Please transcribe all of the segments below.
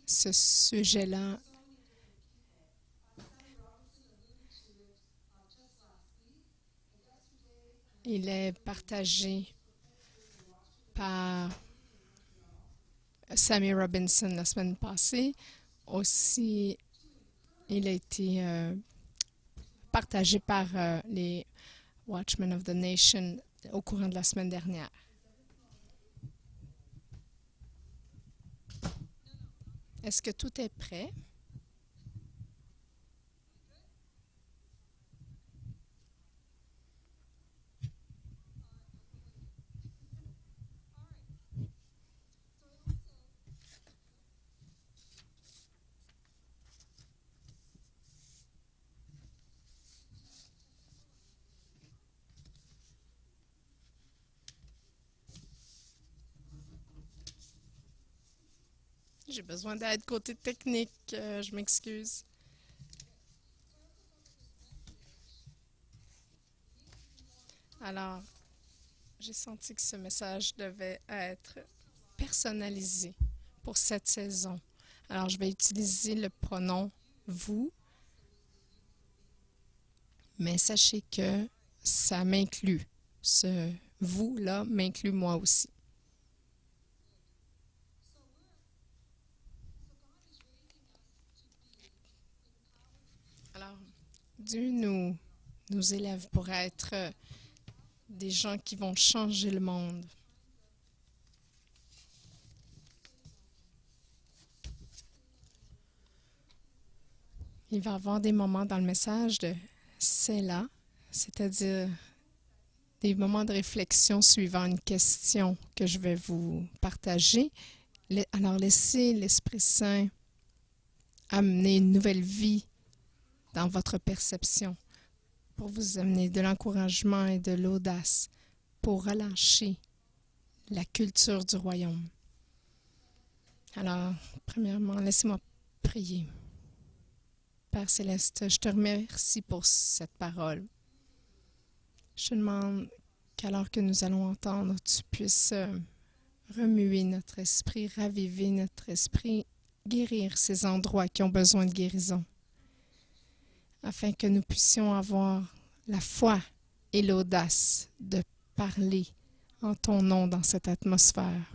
Ce sujet-là, il est partagé par Sammy Robinson la semaine passée. Aussi, il a été partagé par les Watchmen of the Nation au courant de la semaine dernière. Est-ce que tout est prêt? J'ai besoin d'aide côté technique, je m'excuse. Alors, j'ai senti que ce message devait être personnalisé pour cette saison. Alors, je vais utiliser le pronom vous, mais sachez que ça m'inclut. Ce vous-là m'inclut moi aussi. Alors, Dieu nous élève pour être des gens qui vont changer le monde. Il va y avoir des moments dans le message de c'est là, c'est-à-dire des moments de réflexion suivant une question que je vais vous partager. Alors, laissez l'Esprit Saint amener une nouvelle vie dans votre perception pour vous amener de l'encouragement et de l'audace pour relâcher la culture du royaume. Alors, premièrement, laissez-moi prier. Père Céleste, je te remercie pour cette parole. Je te demande qu'alors que nous allons entendre, tu puisses remuer notre esprit, raviver notre esprit, guérir ces endroits qui ont besoin de guérison, afin que nous puissions avoir la foi et l'audace de parler en ton nom dans cette atmosphère.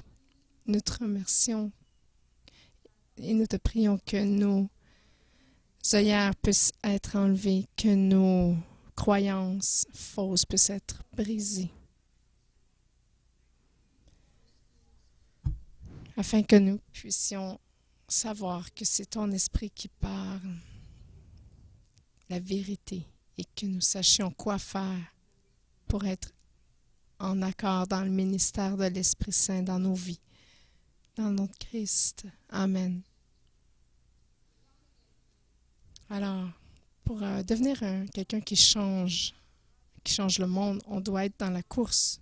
Nous te remercions et nous te prions que nos œillères puissent être enlevées, que nos croyances fausses puissent être brisées, afin que nous puissions savoir que c'est ton esprit qui parle la vérité et que nous sachions quoi faire pour être en accord dans le ministère de l'Esprit Saint dans nos vies, dans notre Christ. Amen. Alors, pour devenir quelqu'un qui change le monde, on doit être dans la course.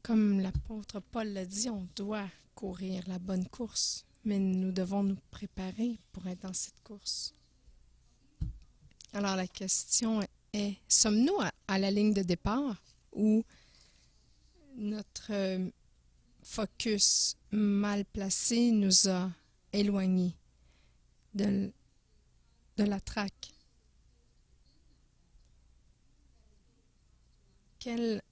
Comme l'apôtre Paul l'a dit, on doit courir la bonne course, mais nous devons nous préparer pour être dans cette course. Alors la question est, sommes-nous à la ligne de départ ou notre focus mal placé nous a éloignés de la traque? Quel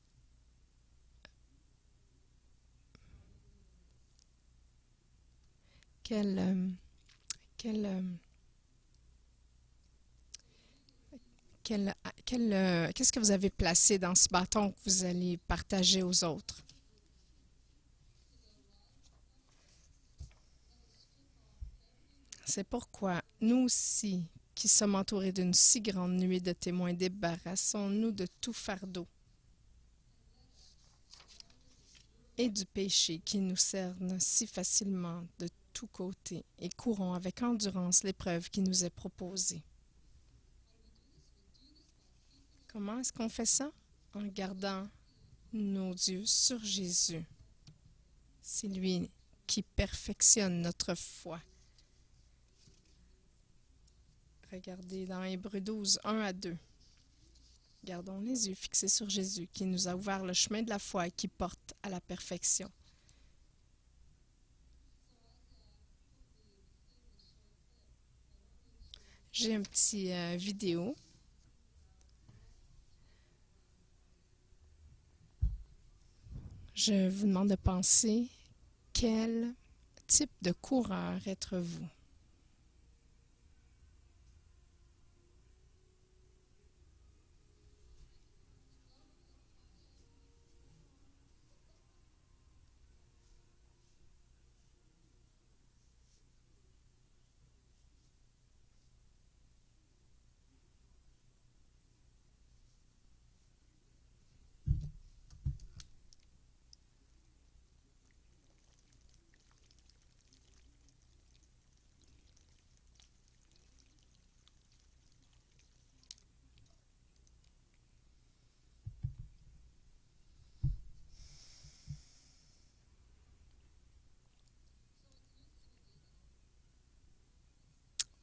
qu'est-ce que vous avez placé dans ce bâton que vous allez partager aux autres? C'est pourquoi nous aussi, qui sommes entourés d'une si grande nuée de témoins, débarrassons-nous de tout fardeau et du péché qui nous cerne si facilement de tous côtés et courons avec endurance l'épreuve qui nous est proposée. Comment est-ce qu'on fait ça? En gardant nos yeux sur Jésus. C'est lui qui perfectionne notre foi. Regardez dans Hébreux 12, 1 à 2. Gardons les yeux fixés sur Jésus qui nous a ouvert le chemin de la foi et qui porte à la perfection. J'ai un petit vidéo. Je vous demande de penser quel type de coureur êtes-vous?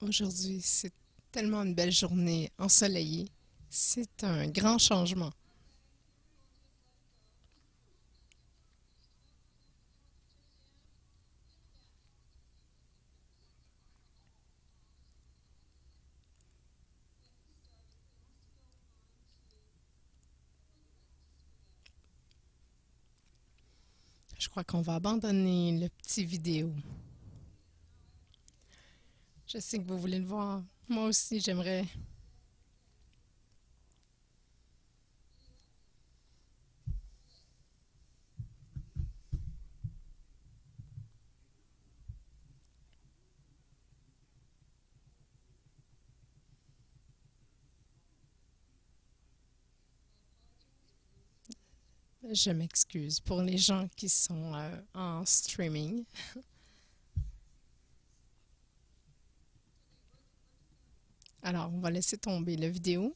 Aujourd'hui, c'est tellement une belle journée ensoleillée. C'est un grand changement. Je crois qu'on va abandonner le petit vidéo. Je sais que vous voulez le voir. Moi aussi, j'aimerais. Je m'excuse pour les gens qui sont en streaming. Alors, on va laisser tomber la vidéo.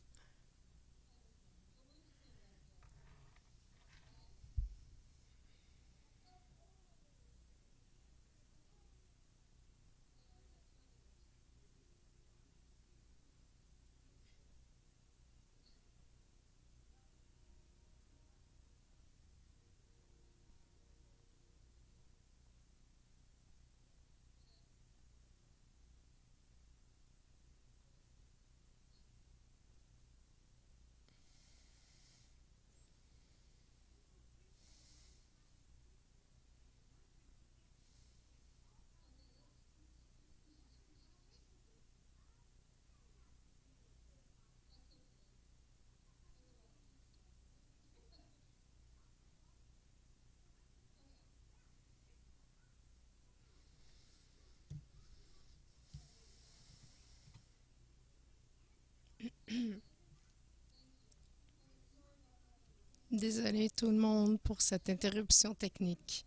Désolée tout le monde pour cette interruption technique.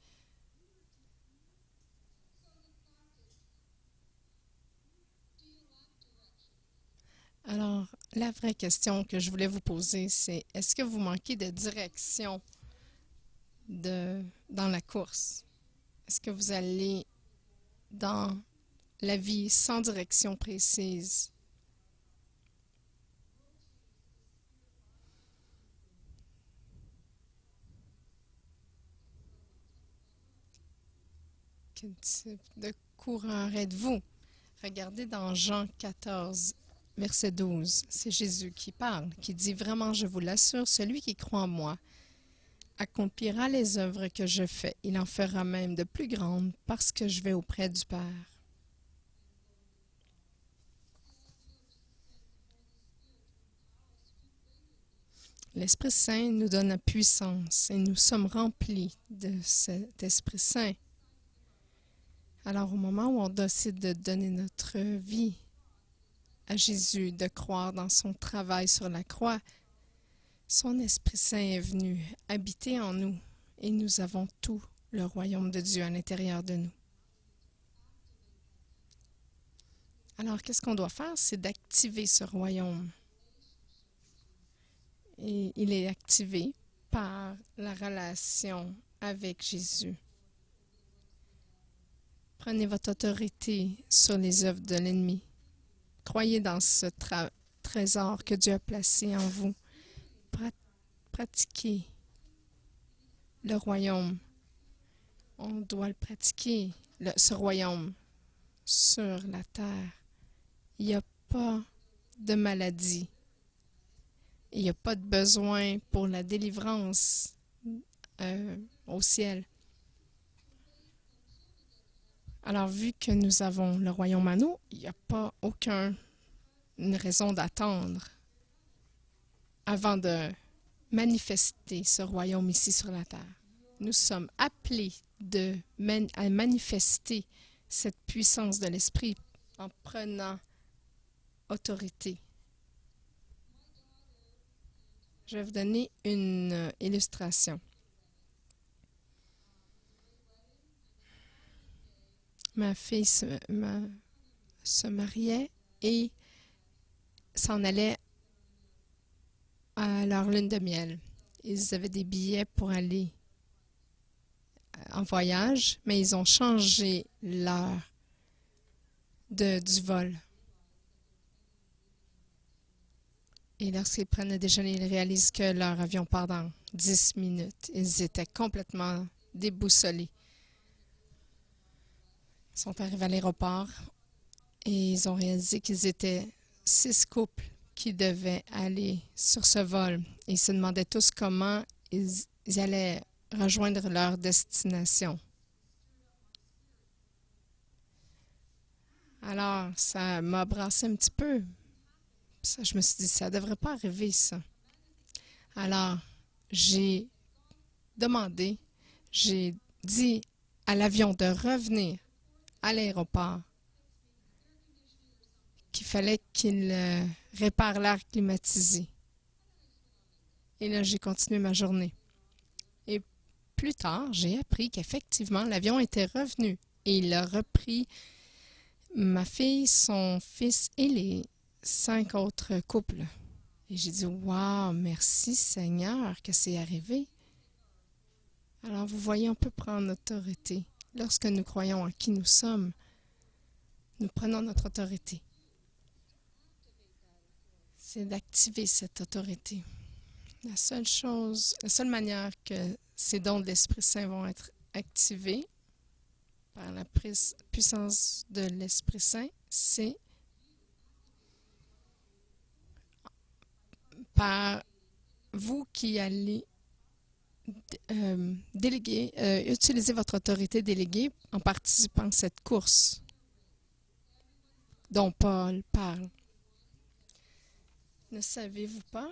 Alors, la vraie question que je voulais vous poser, c'est est-ce que vous manquez de direction dans la course? Est-ce que vous allez dans la vie sans direction précise? Quel type de coureur êtes-vous? Regardez dans Jean 14, verset 12. C'est Jésus qui parle, qui dit vraiment, je vous l'assure, celui qui croit en moi accomplira les œuvres que je fais. Il en fera même de plus grandes parce que je vais auprès du Père. L'Esprit Saint nous donne la puissance et nous sommes remplis de cet Esprit Saint. Alors, au moment où on décide de donner notre vie à Jésus, de croire dans son travail sur la croix, son Esprit Saint est venu habiter en nous et nous avons tout le royaume de Dieu à l'intérieur de nous. Alors, qu'est-ce qu'on doit faire? C'est d'activer ce royaume. Et il est activé par la relation avec Jésus. Prenez votre autorité sur les œuvres de l'ennemi. Croyez dans ce trésor que Dieu a placé en vous. Pratiquez le royaume. On doit le pratiquer, ce royaume, sur la terre. Il n'y a pas de maladie. Il n'y a pas de besoin pour la délivrance au ciel. Alors, vu que nous avons le royaume à nous, il n'y a pas aucune raison d'attendre avant de manifester ce royaume ici sur la terre. Nous sommes appelés à manifester cette puissance de l'Esprit en prenant autorité. Je vais vous donner une illustration. Ma fille se mariait et s'en allait à leur lune de miel. Ils avaient des billets pour aller en voyage, mais ils ont changé l'heure du vol. Et lorsqu'ils prennent le déjeuner, ils réalisent que leur avion part dans 10 minutes. Ils étaient complètement déboussolés. Ils sont arrivés à l'aéroport et ils ont réalisé qu'ils étaient 6 couples qui devaient aller sur ce vol. Et ils se demandaient tous comment ils allaient rejoindre leur destination. Alors, ça m'a brassé un petit peu. Ça, je me suis dit, ça ne devrait pas arriver, ça. Alors, j'ai dit à l'avion de revenir à l'aéroport qu'il fallait qu'il répare l'air climatisé. Et là, j'ai continué ma journée. Et plus tard, j'ai appris qu'effectivement, l'avion était revenu et il a repris ma fille, son fils et les 5 autres couples. Et j'ai dit, wow, merci Seigneur que c'est arrivé. Alors, vous voyez, on peut prendre autorité. Lorsque nous croyons en qui nous sommes, nous prenons notre autorité. C'est d'activer cette autorité. La seule manière que ces dons de l'Esprit Saint vont être activés par la puissance de l'Esprit Saint, c'est par vous qui allez utiliser votre autorité déléguée en participant à cette course dont Paul parle. Ne savez-vous pas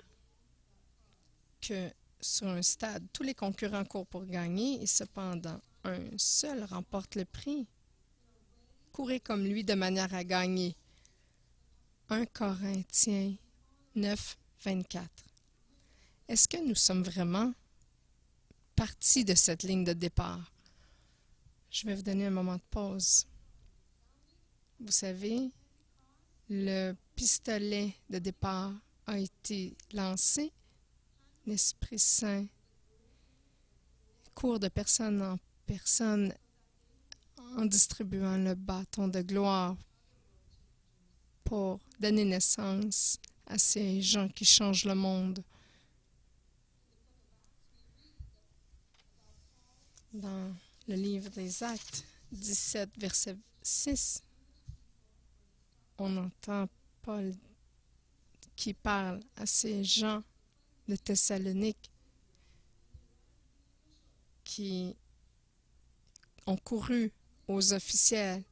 que sur un stade, tous les concurrents courent pour gagner et cependant, un seul remporte le prix? Courez comme lui de manière à gagner. 1 Corinthiens 9, 24. Est-ce que nous sommes vraiment partis de cette ligne de départ? Je vais vous donner un moment de pause. Vous savez, le pistolet de départ a été lancé. L'Esprit Saint court de personne en personne en distribuant le bâton de gloire pour donner naissance à ces gens qui changent le monde. Dans le livre des Actes 17, verset 6, on entend Paul qui parle à ces gens de Thessalonique qui ont couru aux officiels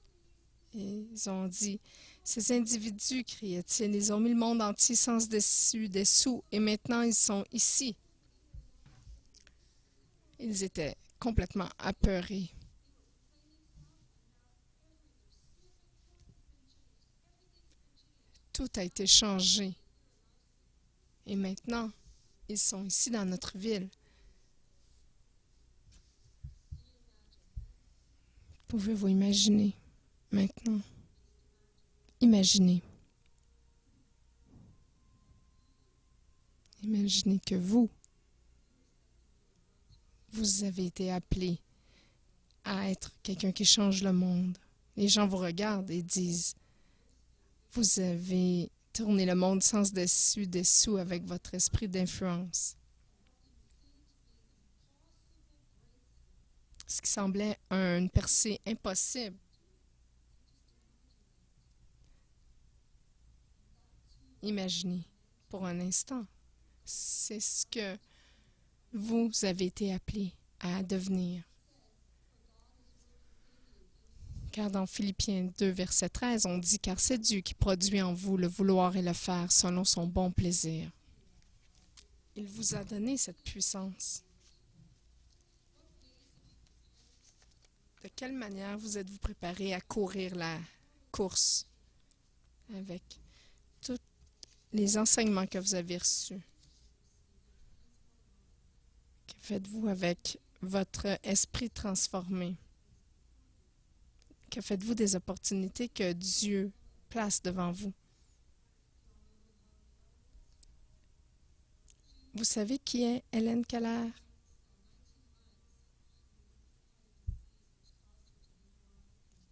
et ils ont dit, ces individus, criait-il, ils ont mis le monde entier sans dessous et maintenant ils sont ici. Ils étaient complètement apeurés. Tout a été changé. Et maintenant, ils sont ici dans notre ville. Pouvez-vous imaginer maintenant? Imaginez. Imaginez que vous avez été appelé à être quelqu'un qui change le monde. Les gens vous regardent et disent, vous avez tourné le monde sans dessus-dessous avec votre esprit d'influence. Ce qui semblait une percée impossible. imaginer pour un instant. C'est ce que vous avez été appelé à devenir. Car dans Philippiens 2, verset 13, on dit « Car c'est Dieu qui produit en vous le vouloir et le faire selon son bon plaisir. » Il vous a donné cette puissance. De quelle manière vous êtes-vous préparé à courir la course avec tous les enseignements que vous avez reçus? Que faites-vous avec votre esprit transformé? Que faites-vous des opportunités que Dieu place devant vous? Vous savez qui est Hélène Keller?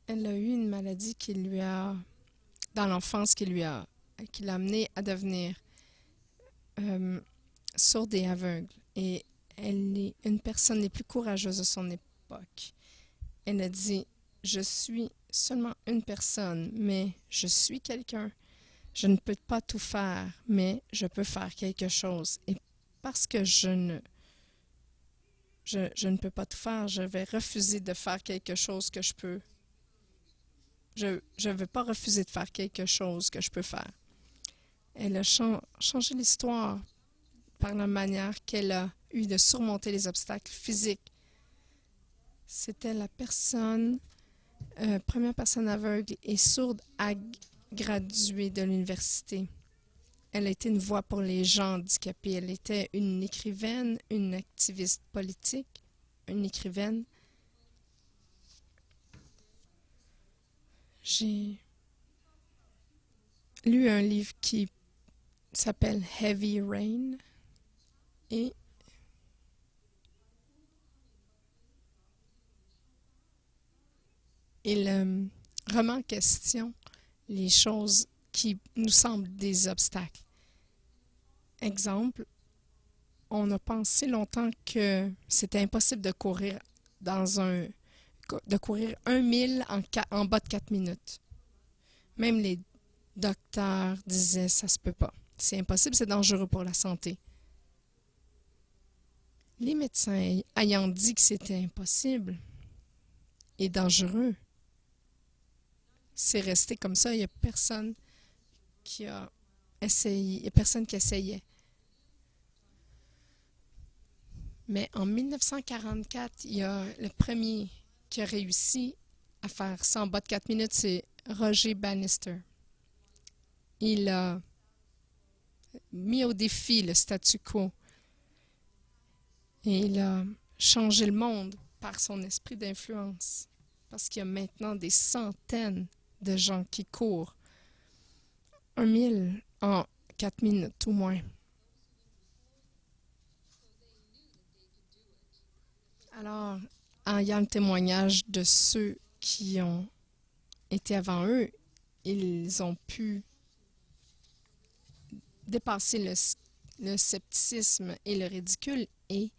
Elle a eu une maladie dans l'enfance, qui l'a amenée à devenir sourde et aveugle. Et elle est une personne des plus courageuses de son époque. Elle a dit « Je suis seulement une personne, mais je suis quelqu'un. Je ne peux pas tout faire, mais je peux faire quelque chose. Et parce que je ne peux pas tout faire, je vais refuser de faire quelque chose que je peux. Je ne vais pas refuser de faire quelque chose que je peux faire. » Elle a changé l'histoire par la manière qu'elle a eu de surmonter les obstacles physiques. C'était la première personne aveugle et sourde à graduer de l'université. Elle a été une voix pour les gens handicapés. Elle était une écrivaine, une activiste politique, une écrivaine. J'ai lu un livre qui s'appelle Heavy Rain et il remet en question les choses qui nous semblent des obstacles. Exemple, on a pensé longtemps que c'était impossible de courir un mille en bas de 4 minutes. Même les docteurs disaient ça se peut pas. C'est impossible, c'est dangereux pour la santé. Les médecins ayant dit que c'était impossible et dangereux, c'est resté comme ça. Il n'y a personne qui a essayé. Il n'y a personne qui essayait. Mais en 1944, il y a le premier qui a réussi à faire ça en bas de 4 minutes, c'est Roger Bannister. Il a mis au défi le statu quo et il a changé le monde par son esprit d'influence. Parce qu'il y a maintenant des centaines de gens qui courent 1 mille en 4 minutes ou moins. Alors, en ayant le témoignage de ceux qui ont été avant eux, ils ont pu dépasser le scepticisme et le ridicule et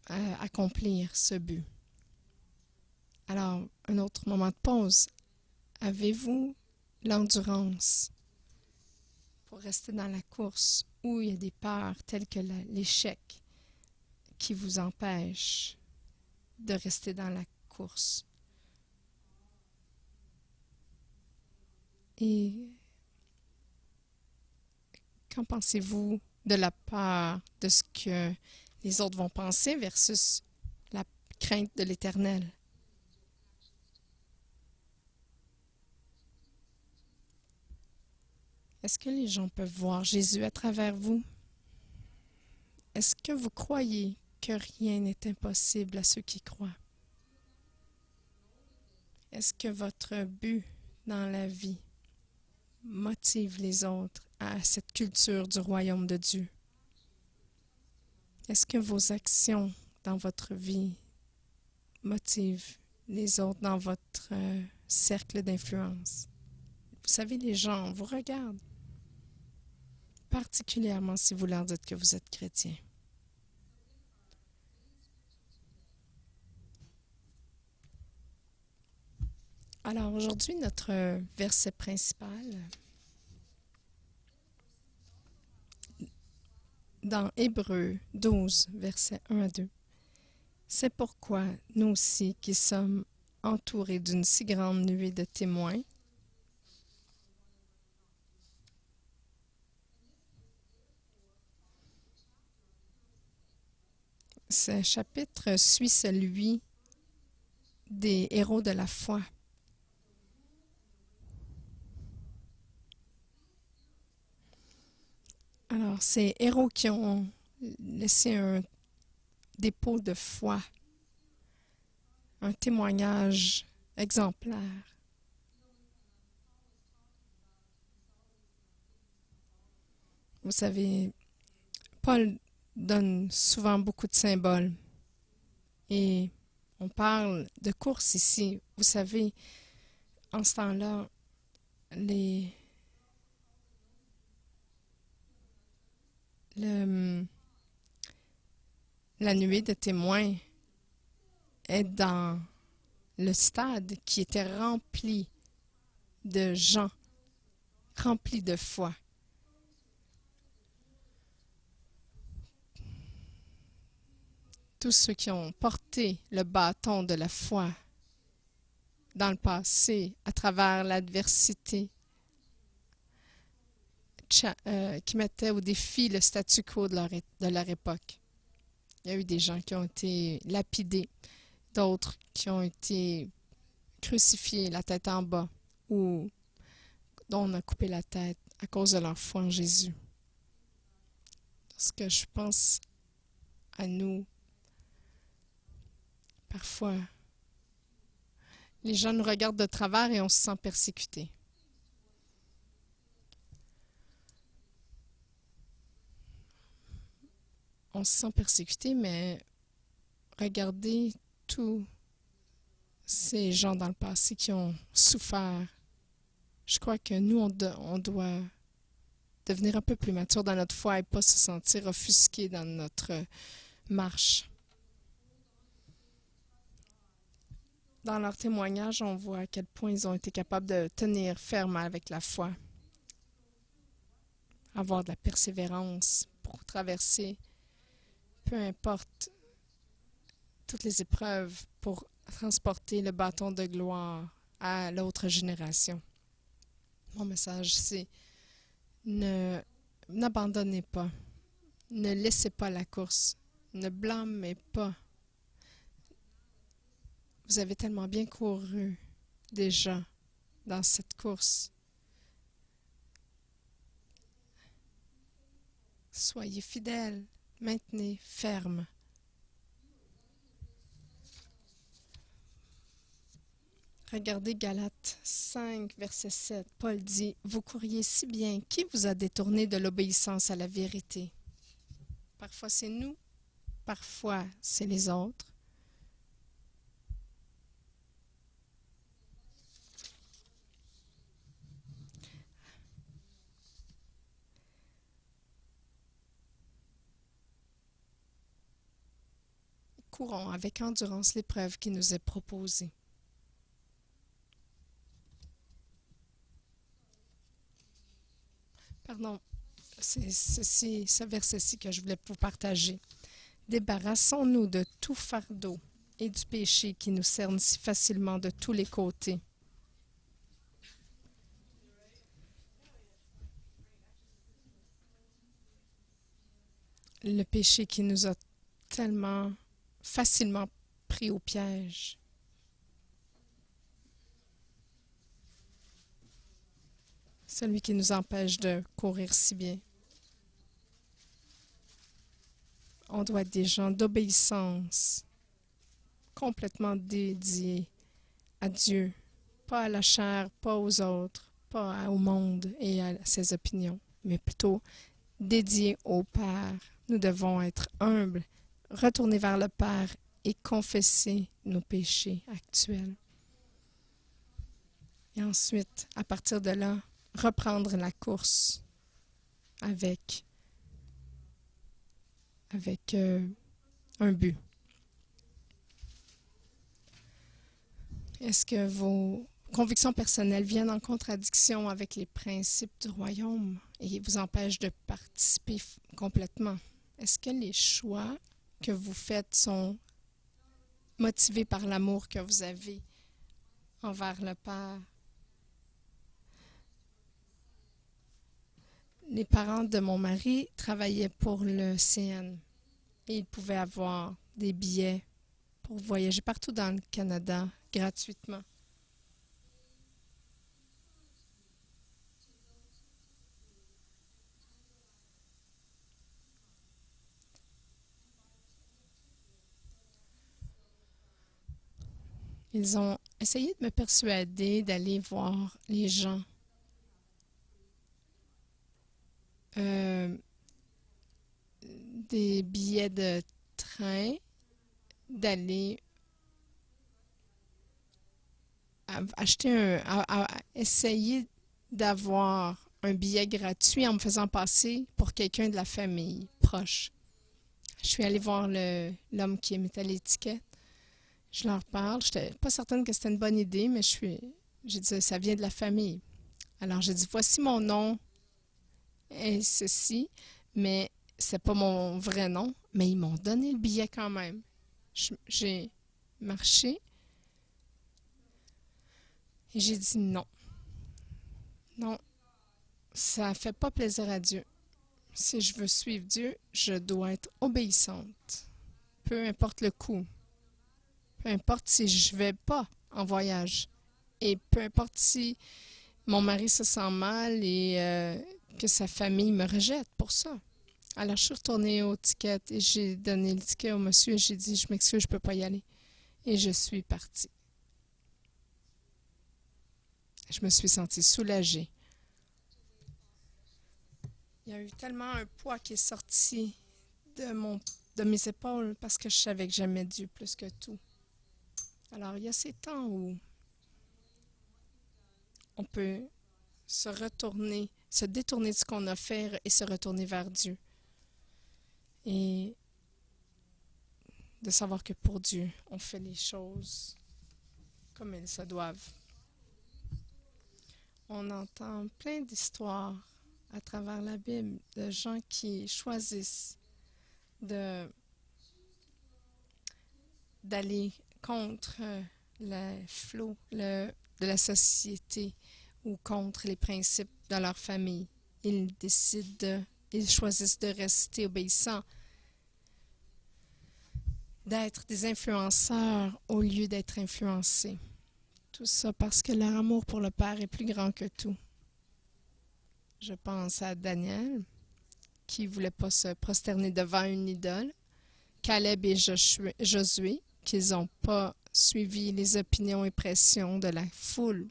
accomplir ce but. Alors, un autre moment de pause. Avez-vous l'endurance pour rester dans la course où il y a des peurs telles que l'échec qui vous empêchent de rester dans la course? Et qu'en pensez-vous de la peur de ce que les autres vont penser versus la crainte de l'Éternel? Est-ce que les gens peuvent voir Jésus à travers vous? Est-ce que vous croyez que rien n'est impossible à ceux qui croient? Est-ce que votre but dans la vie motive les autres à cette culture du royaume de Dieu? Est-ce que vos actions dans votre vie motivent les autres dans votre cercle d'influence? Vous savez, les gens vous regardent, particulièrement si vous leur dites que vous êtes chrétien. Alors aujourd'hui, notre verset principal dans Hébreux 12, versets 1 à 2. C'est pourquoi nous aussi, qui sommes entourés d'une si grande nuée de témoins, ce chapitre suit celui des héros de la foi. Alors, ces héros qui ont laissé un dépôt de foi, un témoignage exemplaire. Vous savez, Paul donne souvent beaucoup de symboles et on parle de course ici. Vous savez, en ce temps-là, la nuée de témoins est dans le stade qui était rempli de gens, rempli de foi. Tous ceux qui ont porté le bâton de la foi dans le passé, à travers l'adversité, qui mettaient au défi le statu quo de leur époque. Il y a eu des gens qui ont été lapidés, d'autres qui ont été crucifiés la tête en bas ou dont on a coupé la tête à cause de leur foi en Jésus. Lorsque je pense à nous, parfois, les gens nous regardent de travers et on se sent persécuté. On se sent persécuté, mais regardez tous ces gens dans le passé qui ont souffert. Je crois que nous, on doit devenir un peu plus mature dans notre foi et pas se sentir offusqué dans notre marche. Dans leur témoignage, on voit à quel point ils ont été capables de tenir ferme avec la foi, avoir de la persévérance pour traverser, peu importe, toutes les épreuves pour transporter le bâton de gloire à l'autre génération. Mon message, c'est n'abandonnez pas, ne laissez pas la course, ne blâmez pas. Vous avez tellement bien couru déjà dans cette course. Soyez fidèles, maintenez ferme. Regardez Galates 5, verset 7. Paul dit, « Vous couriez si bien, qui vous a détourné de l'obéissance à la vérité? » Parfois c'est nous, parfois c'est les autres. Courons avec endurance l'épreuve qui nous est proposée. Pardon, c'est ce verset-ci que je voulais vous partager. Débarrassons-nous de tout fardeau et du péché qui nous cerne si facilement de tous les côtés. Le péché qui nous a tellement facilement pris au piège. Celui qui nous empêche de courir si bien. On doit être des gens d'obéissance, complètement dédiés à Dieu, pas à la chair, pas aux autres, pas au monde et à ses opinions, mais plutôt dédiés au Père. Nous devons être humbles, retourner vers le Père et confesser nos péchés actuels. Et ensuite, à partir de là, reprendre la course avec un but. Est-ce que vos convictions personnelles viennent en contradiction avec les principes du royaume et vous empêchent de participer complètement Est-ce que les choix que vous faites sont motivés par l'amour que vous avez envers le Père? Les parents de mon mari travaillaient pour le CN et ils pouvaient avoir des billets pour voyager partout dans le Canada gratuitement. Ils ont essayé de me persuader d'aller voir les gens. Euh, des billets de train, d'aller essayer d'avoir un billet gratuit en me faisant passer pour quelqu'un de la famille proche. Je suis allée voir l'homme qui émettait l'étiquette. Je leur parle. Je n'étais pas certaine que c'était une bonne idée, mais j'ai dit, ça vient de la famille. Alors, j'ai dit, voici mon nom et ceci, mais c'est pas mon vrai nom. Mais ils m'ont donné le billet quand même. J'ai marché et j'ai dit non. Non, ça fait pas plaisir à Dieu. Si je veux suivre Dieu, je dois être obéissante. Peu importe le coût. Peu importe si je vais pas en voyage. Et peu importe si mon mari se sent mal et que sa famille me rejette pour ça. Alors, je suis retournée au ticket et j'ai donné le ticket au monsieur et j'ai dit, je m'excuse, je peux pas y aller. Et je suis partie. Je me suis sentie soulagée. Il y a eu tellement un poids qui est sorti de mes épaules parce que je savais que j'aimais Dieu plus que tout. Alors, il y a ces temps où on peut se détourner de ce qu'on a fait et se retourner vers Dieu. Et de savoir que pour Dieu, on fait les choses comme elles se doivent. On entend plein d'histoires à travers la Bible de gens qui choisissent d'aller contre le flot de la société ou contre les principes de leur famille. Ils choisissent de rester obéissants, d'être des influenceurs au lieu d'être influencés. Tout ça parce que leur amour pour le Père est plus grand que tout. Je pense à Daniel, qui ne voulait pas se prosterner devant une idole, Caleb et Josué, qui n'ont pas suivi les opinions et pressions de la foule,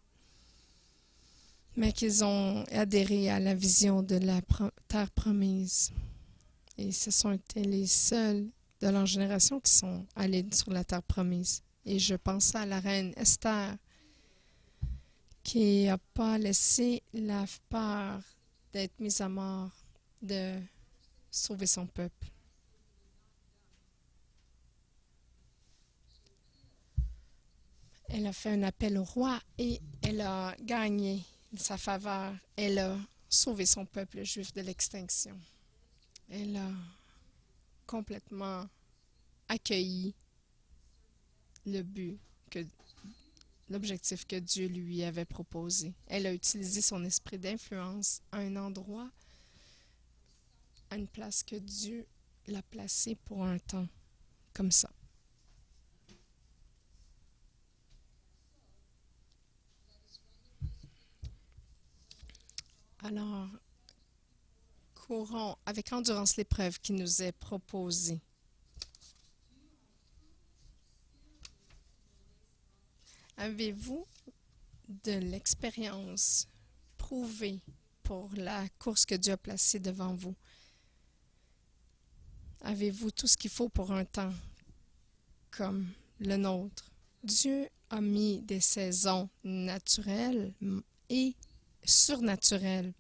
mais qu'ils ont adhéré à la vision de la terre promise. Et ce sont été les seuls de leur génération qui sont allés sur la terre promise. Et je pense à la reine Esther, qui n'a pas laissé la peur d'être mise à mort, de sauver son peuple. Elle a fait un appel au roi et elle a gagné sa faveur. Elle a sauvé son peuple juif de l'extinction. Elle a complètement accueilli l'objectif que Dieu lui avait proposé. Elle a utilisé son esprit d'influence à un endroit, à une place que Dieu l'a placée pour un temps comme ça. Alors, courons avec endurance l'épreuve qui nous est proposée. Avez-vous de l'expérience prouvée pour la course que Dieu a placée devant vous? Avez-vous tout ce qu'il faut pour un temps comme le nôtre? Dieu a mis des saisons naturelles et surnaturelles.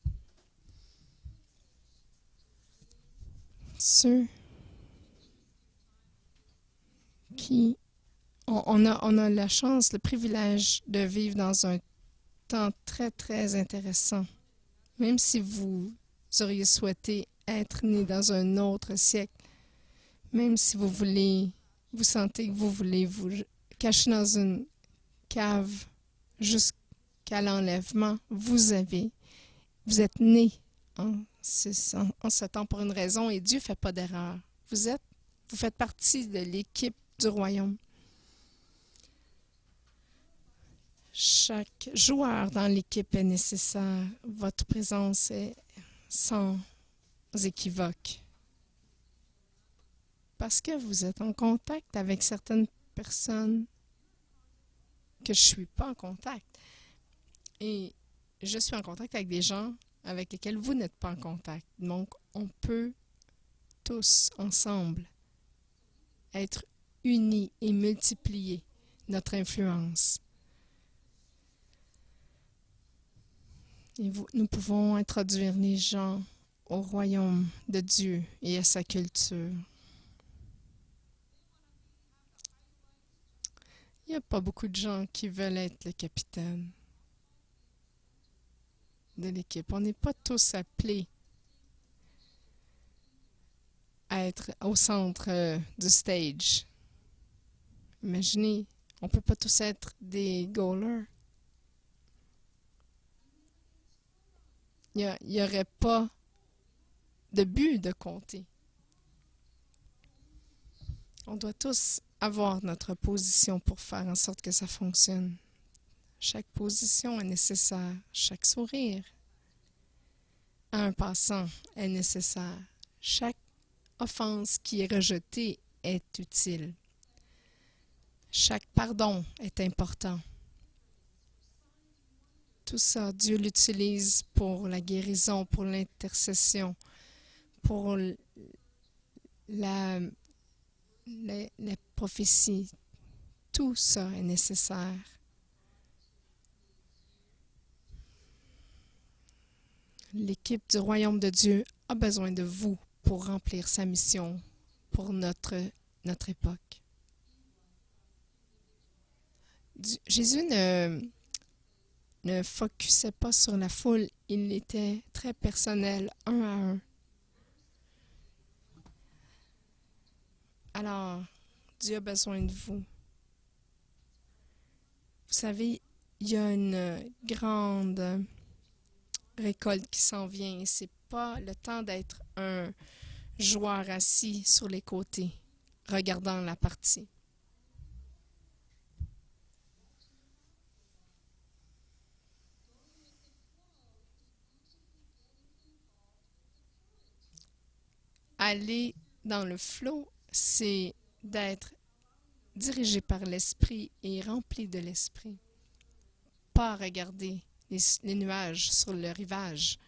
Ceux qui on a la chance, le privilège de vivre dans un temps très, très intéressant. Même si vous auriez souhaité être né dans un autre siècle. Même si vous sentez que vous voulez vous cacher dans une cave jusqu'à l'enlèvement, vous êtes né en ce temps pour une raison et Dieu ne fait pas d'erreur. Vous faites partie de l'équipe du royaume. Chaque joueur dans l'équipe est nécessaire. Votre présence est sans équivoque. Parce que vous êtes en contact avec certaines personnes que je ne suis pas en contact. Et je suis en contact avec des gens avec lesquels vous n'êtes pas en contact. Donc, on peut tous ensemble être unis et multiplier notre influence. Et nous pouvons introduire les gens au royaume de Dieu et à sa culture. Il n'y a pas beaucoup de gens qui veulent être le capitaine de l'équipe. On n'est pas tous appelés à être au centre du stage. Imaginez, on ne peut pas tous être des goalers. Il n'y aurait pas de but de compter. On doit tous avoir notre position pour faire en sorte que ça fonctionne. Chaque position est nécessaire. Chaque sourire à un passant est nécessaire. Chaque offense qui est rejetée est utile. Chaque pardon est important. Tout ça, Dieu l'utilise pour la guérison, pour l'intercession, pour la prophétie. Tout ça est nécessaire. L'équipe du royaume de Dieu a besoin de vous pour remplir sa mission pour notre époque. Jésus ne focusait pas sur la foule, il était très personnel, un à un. Alors, Dieu a besoin de vous. Vous savez, il y a une grande récolte qui s'en vient et c'est pas le temps d'être un joueur assis sur les côtés, regardant la partie. Aller dans le flot, c'est d'être dirigé par l'esprit et rempli de l'esprit. Pas regarder les nuages sur le rivage.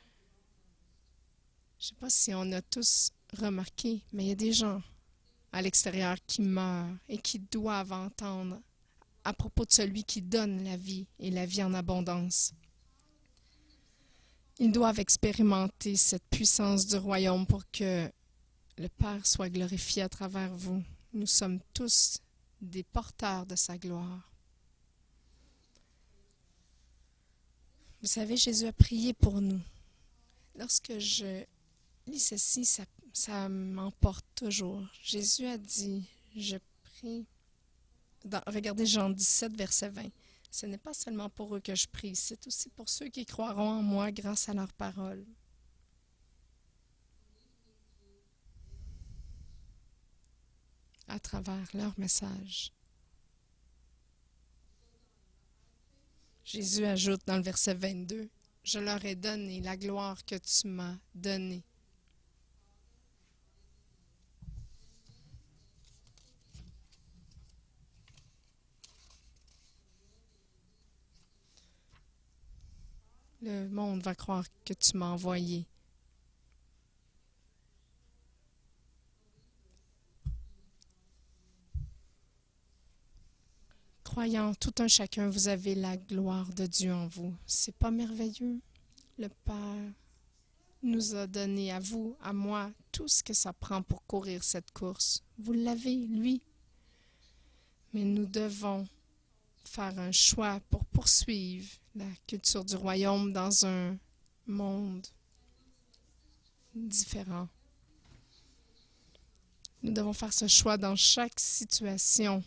Je ne sais pas si on a tous remarqué, mais il y a des gens à l'extérieur qui meurent et qui doivent entendre à propos de celui qui donne la vie et la vie en abondance. Ils doivent expérimenter cette puissance du royaume pour que le Père soit glorifié à travers vous. Nous sommes tous des porteurs de sa gloire. Vous savez, Jésus a prié pour nous. Lorsque je lis ceci, ça m'emporte toujours. Jésus a dit, je prie, regardez Jean 17, verset 20. Ce n'est pas seulement pour eux que je prie, c'est aussi pour ceux qui croiront en moi grâce à leur parole. À travers leur message. Jésus ajoute dans le verset 22, « Je leur ai donné la gloire que tu m'as donnée. » Le monde va croire que tu m'as envoyé. Croyants, tout un chacun, vous avez la gloire de Dieu en vous. C'est pas merveilleux? Le Père nous a donné à vous, à moi, tout ce que ça prend pour courir cette course. Vous l'avez, lui. Mais nous devons faire un choix pour poursuivre la culture du royaume dans un monde différent. Nous devons faire ce choix dans chaque situation.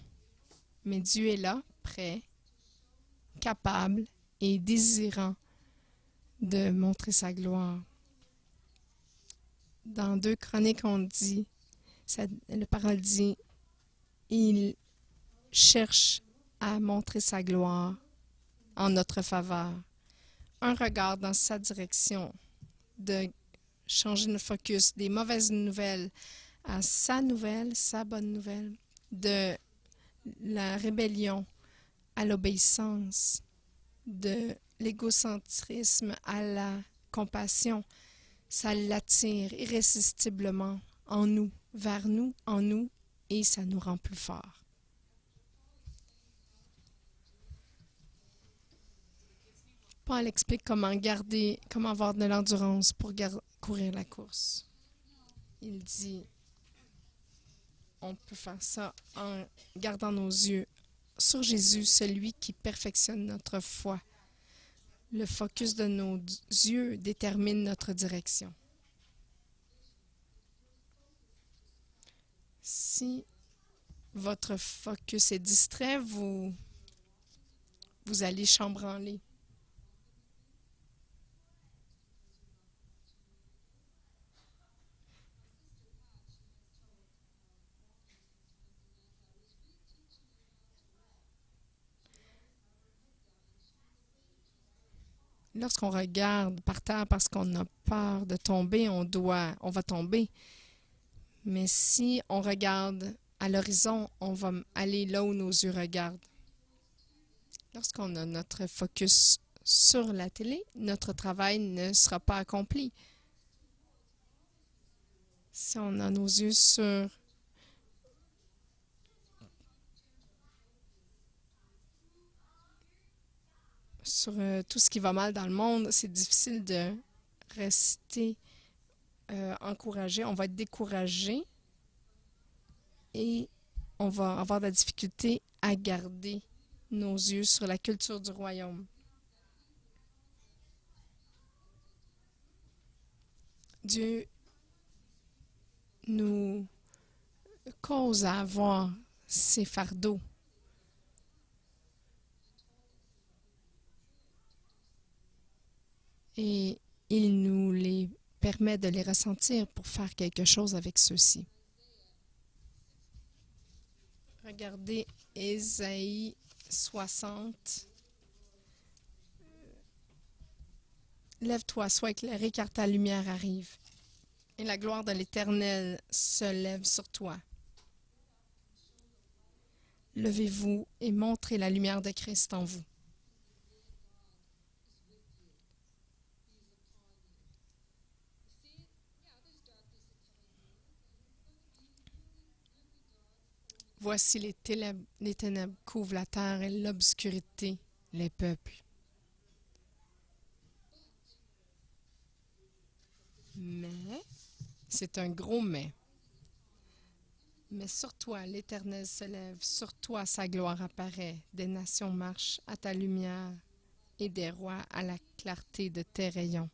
Mais Dieu est là, prêt, capable et désirant de montrer sa gloire. Dans 2 Chroniques, on dit, le parole dit, il cherche à montrer sa gloire en notre faveur. Un regard dans sa direction, de changer notre focus des mauvaises nouvelles à sa nouvelle, sa bonne nouvelle, de la rébellion à l'obéissance, de l'égocentrisme à la compassion. Ça l'attire irrésistiblement en nous, vers nous, en nous, et ça nous rend plus forts. Paul explique comment avoir de l'endurance pour courir la course. Il dit, on peut faire ça en gardant nos yeux sur Jésus, celui qui perfectionne notre foi. Le focus de nos yeux détermine notre direction. Si votre focus est distrait, vous allez chambranler. Lorsqu'on regarde par terre parce qu'on a peur de tomber, on va tomber. Mais si on regarde à l'horizon, on va aller là où nos yeux regardent. Lorsqu'on a notre focus sur la télé, notre travail ne sera pas accompli. Si on a nos yeux sur tout ce qui va mal dans le monde, c'est difficile de rester encouragé. On va être découragé et on va avoir de la difficulté à garder nos yeux sur la culture du royaume. Dieu nous cause à avoir ces fardeaux. Et il nous les permet de les ressentir pour faire quelque chose avec ceux-ci. Regardez Ésaïe 60. Lève-toi, sois éclairé, car ta lumière arrive, et la gloire de l'Éternel se lève sur toi. Levez-vous et montrez la lumière de Christ en vous. Voici les ténèbres couvrent la terre et l'obscurité les peuples. Mais, c'est un gros mais. Mais sur toi, l'Éternel se lève, sur toi sa gloire apparaît. Des nations marchent à ta lumière et des rois à la clarté de tes rayons.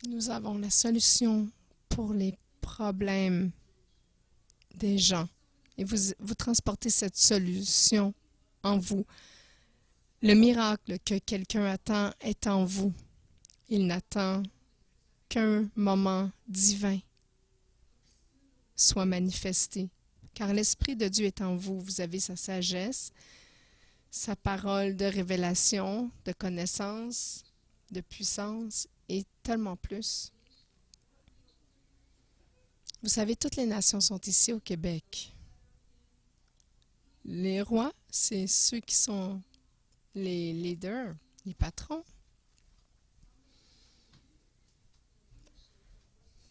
Nous avons la solution pour les problèmes des gens. Et vous transportez cette solution en vous. Le miracle que quelqu'un attend est en vous. Il n'attend qu'un moment divin soit manifesté. Car l'Esprit de Dieu est en vous. Vous avez sa sagesse, sa parole de révélation, de connaissance, de puissance et tellement plus. Vous savez, toutes les nations sont ici au Québec. Les rois, c'est ceux qui sont les leaders, les patrons.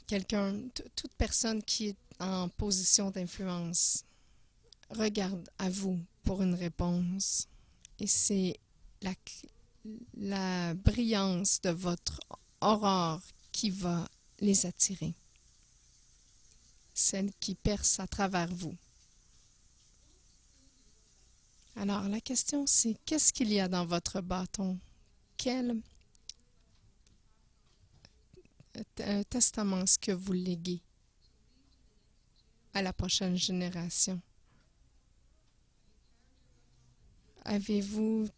Toute personne qui est en position d'influence regarde à vous pour une réponse. Et c'est la brillance de votre aurore qui va les attirer. Celle qui perce à travers vous. Alors, la question, c'est qu'est-ce qu'il y a dans votre bâton? Quelle un testament est-ce que vous léguez à la prochaine génération? Avez-vous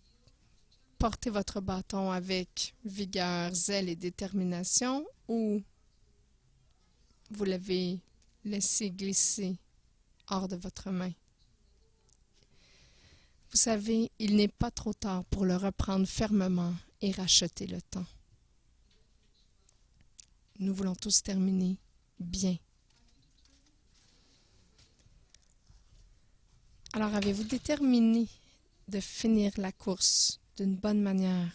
porté votre bâton avec vigueur, zèle et détermination ou vous l'avez laissé glisser hors de votre main? Vous savez, il n'est pas trop tard pour le reprendre fermement et racheter le temps. Nous voulons tous terminer bien. Alors, avez-vous déterminé de finir la course d'une bonne manière?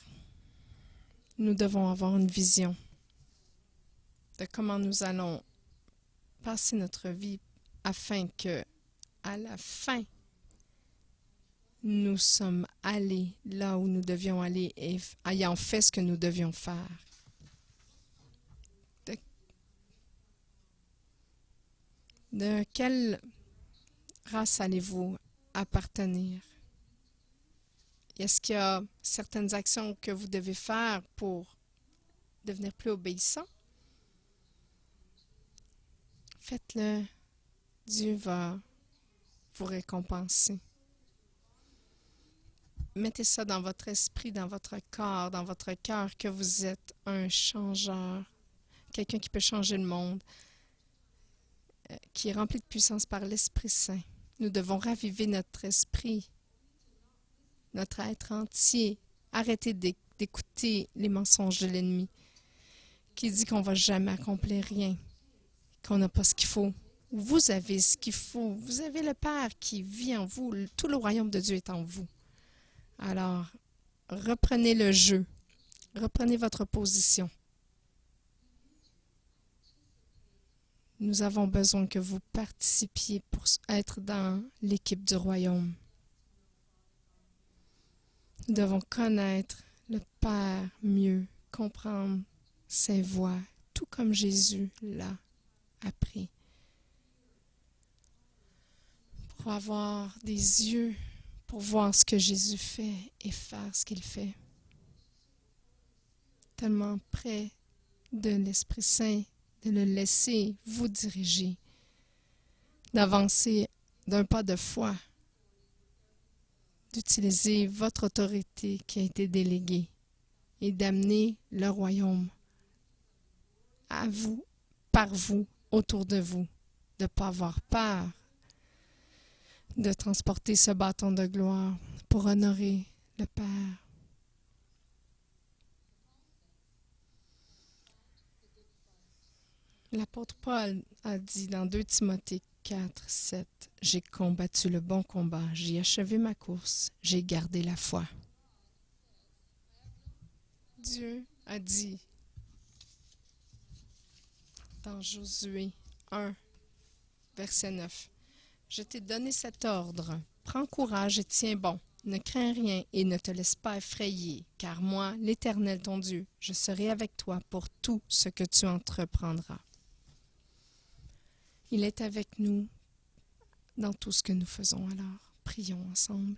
Nous devons avoir une vision de comment nous allons passer notre vie afin que, à la fin, nous sommes allés là où nous devions aller et ayant fait ce que nous devions faire. De quelle race allez-vous appartenir? Est-ce qu'il y a certaines actions que vous devez faire pour devenir plus obéissant? Faites-le. Dieu va vous récompenser. Mettez ça dans votre esprit, dans votre corps, dans votre cœur, que vous êtes un changeur, quelqu'un qui peut changer le monde, qui est rempli de puissance par l'Esprit Saint. Nous devons raviver notre esprit, notre être entier. Arrêtez d'écouter les mensonges de l'ennemi qui dit qu'on ne va jamais accomplir rien, qu'on n'a pas ce qu'il faut. Vous avez ce qu'il faut. Vous avez le Père qui vit en vous. Tout le royaume de Dieu est en vous. Alors, reprenez le jeu. Reprenez votre position. Nous avons besoin que vous participiez pour être dans l'équipe du royaume. Nous devons connaître le Père mieux, comprendre ses voies, tout comme Jésus l'a appris. Pour avoir des yeux, pour voir ce que Jésus fait et faire ce qu'il fait. Tellement près de l'Esprit Saint, de le laisser vous diriger, d'avancer d'un pas de foi, d'utiliser votre autorité qui a été déléguée et d'amener le royaume à vous, par vous, autour de vous, de ne pas avoir peur, de transporter ce bâton de gloire pour honorer le Père. L'apôtre Paul a dit dans 2 Timothée 4, 7, « J'ai combattu le bon combat, j'ai achevé ma course, j'ai gardé la foi. » Dieu a dit dans Josué 1, verset 9, « Je t'ai donné cet ordre, prends courage et tiens bon, ne crains rien et ne te laisse pas effrayer, car moi, l'Éternel ton Dieu, je serai avec toi pour tout ce que tu entreprendras. » Il est avec nous dans tout ce que nous faisons. Alors, prions ensemble.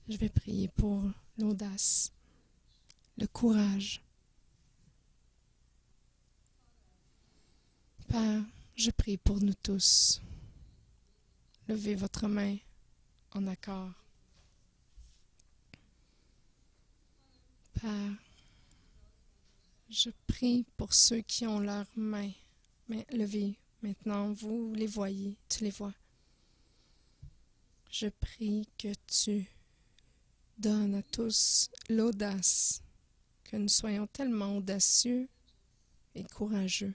Je vais prier pour l'audace, le courage. Père, je prie pour nous tous. Levez votre main en accord. Père, je prie pour ceux qui ont leurs mains levées. Maintenant, vous les voyez, tu les vois. Je prie que tu donnes à tous l'audace, que nous soyons tellement audacieux et courageux,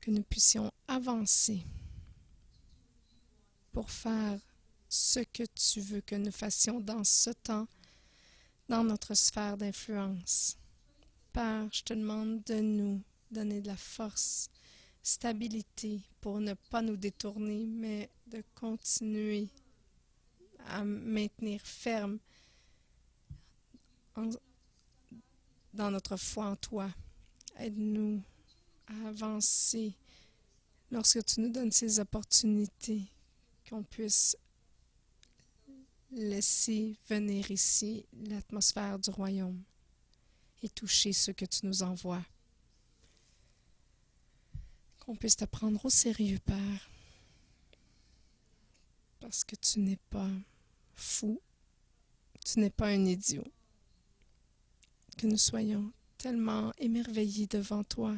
que nous puissions avancer pour faire ce que tu veux que nous fassions dans ce temps, dans notre sphère d'influence. Père, je te demande de nous donner de la force, stabilité pour ne pas nous détourner, mais de continuer à maintenir ferme dans notre foi en toi. Aide-nous à avancer lorsque tu nous donnes ces opportunités, qu'on puisse laisser venir ici l'atmosphère du royaume et toucher ceux que tu nous envoies. Qu'on puisse te prendre au sérieux, Père, parce que tu n'es pas fou, tu n'es pas un idiot. Que nous soyons tellement émerveillés devant toi,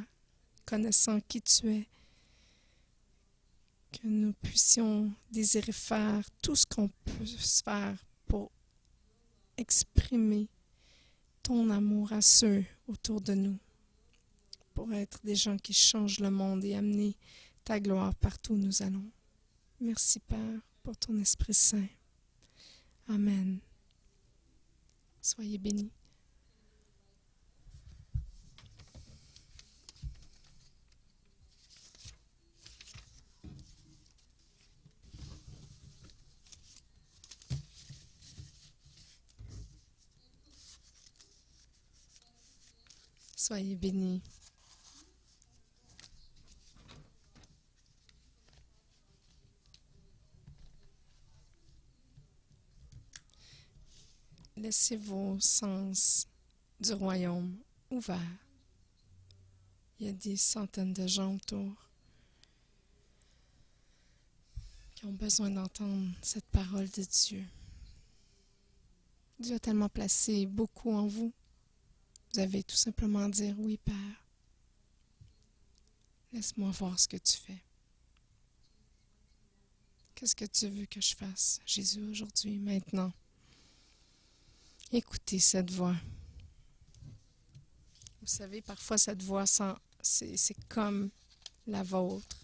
connaissant qui tu es, que nous puissions désirer faire tout ce qu'on peut faire pour exprimer ton amour à ceux autour de nous, pour être des gens qui changent le monde et amener ta gloire partout où nous allons. Merci, Père, pour ton Esprit Saint. Amen. Soyez bénis. Soyez bénis. Laissez vos sens du royaume ouverts. Il y a des centaines de gens autour qui ont besoin d'entendre cette parole de Dieu. Dieu a tellement placé beaucoup en vous. Vous avez tout simplement dire « Oui, Père, laisse-moi voir ce que tu fais. Qu'est-ce que tu veux que je fasse, Jésus, aujourd'hui, maintenant? » Écoutez cette voix. Vous savez, parfois cette voix, c'est comme la vôtre.